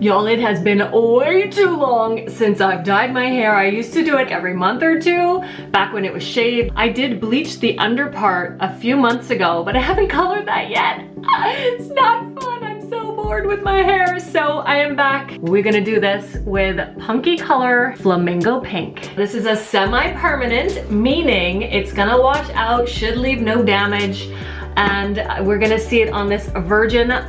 Y'all, it has been way too long since I've dyed my hair. I used to do it every month or two, back when it was shaved. I did bleach the under part a few months ago, but I haven't colored that yet. It's not fun. I'm so bored with my hair, so I am back. We're gonna do this with Punky color Flamingo Pink. This is a semi-permanent, meaning it's gonna wash out, should leave no damage, and we're gonna see it on this virgin,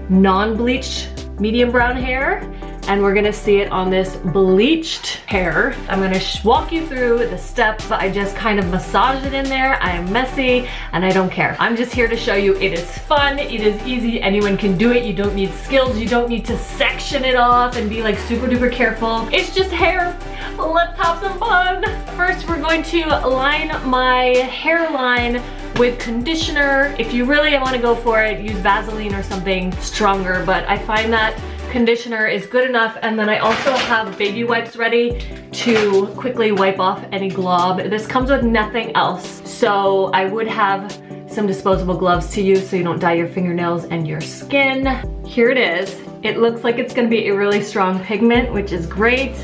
non-bleached medium brown hair, and we're gonna see it on this bleached hair. I'm gonna walk you through the steps. I just kind of massage it in there. I am messy and I don't care. I'm just here to show you it is fun, it is easy, anyone can do it. You don't need skills, you don't need to section it off and be like super duper careful. It's just hair. Let's have some fun. First, we're going to line my hairline with conditioner. If you really want to go for it, use Vaseline or something stronger, but I find that conditioner is good enough. And then I also have baby wipes ready to quickly wipe off any glob. This comes with nothing else, so I would have some disposable gloves to use so you don't dye your fingernails and your skin. Here it is. It looks like it's gonna be a really strong pigment, which is great.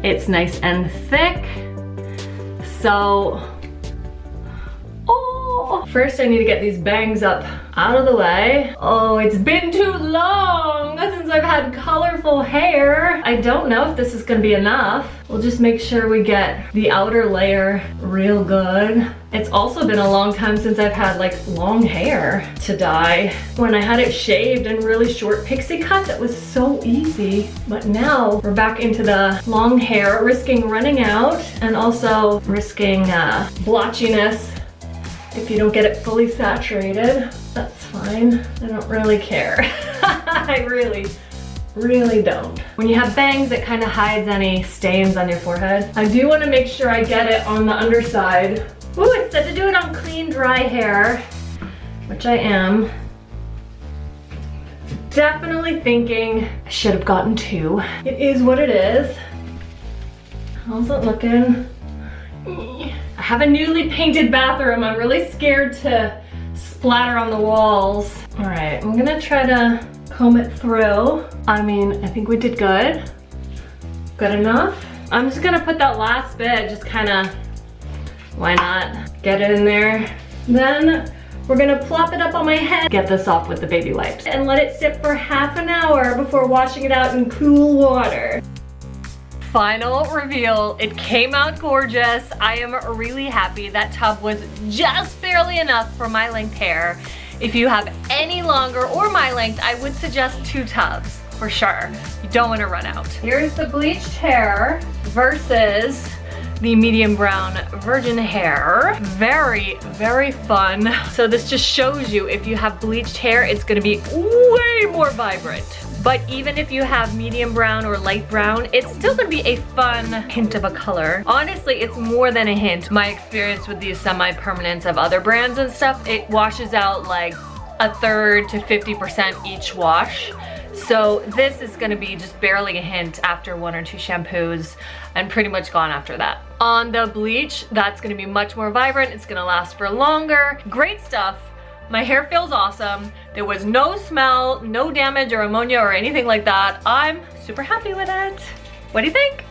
It's nice and thick. So, first I need to get these bangs up out of the way. Oh, it's been too long since I've had colorful hair. I don't know if this is gonna be enough. We'll just make sure we get the outer layer real good. It's also been a long time since I've had like long hair to dye. When I had it shaved and really short pixie cut, that was so easy. But now we're back into the long hair, risking running out and also risking blotchiness. If you don't get it fully saturated, that's fine. I don't really care. I really don't. When you have bangs, it kind of hides any stains on your forehead. I do want to make sure I get it on the underside. Ooh, it said to do it on clean, dry hair, which I am. Definitely thinking I should have gotten two. It is what it is. How's it looking? I have a newly painted bathroom. I'm really scared to splatter on the walls. All right, I'm gonna try to comb it through. I mean, I think we did good. Good enough. I'm just gonna put that last bit, just kinda, why not? Get it in there. Then we're gonna plop it up on my head, get this off with the baby wipes, and let it sit for half an hour before washing it out in cool water. Final reveal, it came out gorgeous. I am really happy. That tub was just barely enough for my length hair. If you have any longer or my length, I would suggest 2 tubs for sure. You don't want to run out. Here's the bleached hair versus the medium brown virgin hair. Very, very fun. So this just shows you if you have bleached hair, it's gonna be way more vibrant. But even if you have medium brown or light brown, it's still gonna be a fun hint of a color. Honestly, it's more than a hint. My experience with these semi-permanents of other brands and stuff, it washes out like 1/3 to 50% each wash. So this is gonna be just barely a hint after 1 or 2 shampoos and pretty much gone after that. On the bleach, that's gonna be much more vibrant. It's gonna last for longer. Great stuff. My hair feels awesome. There was no smell, no damage or ammonia or anything like that. I'm super happy with it. What do you think?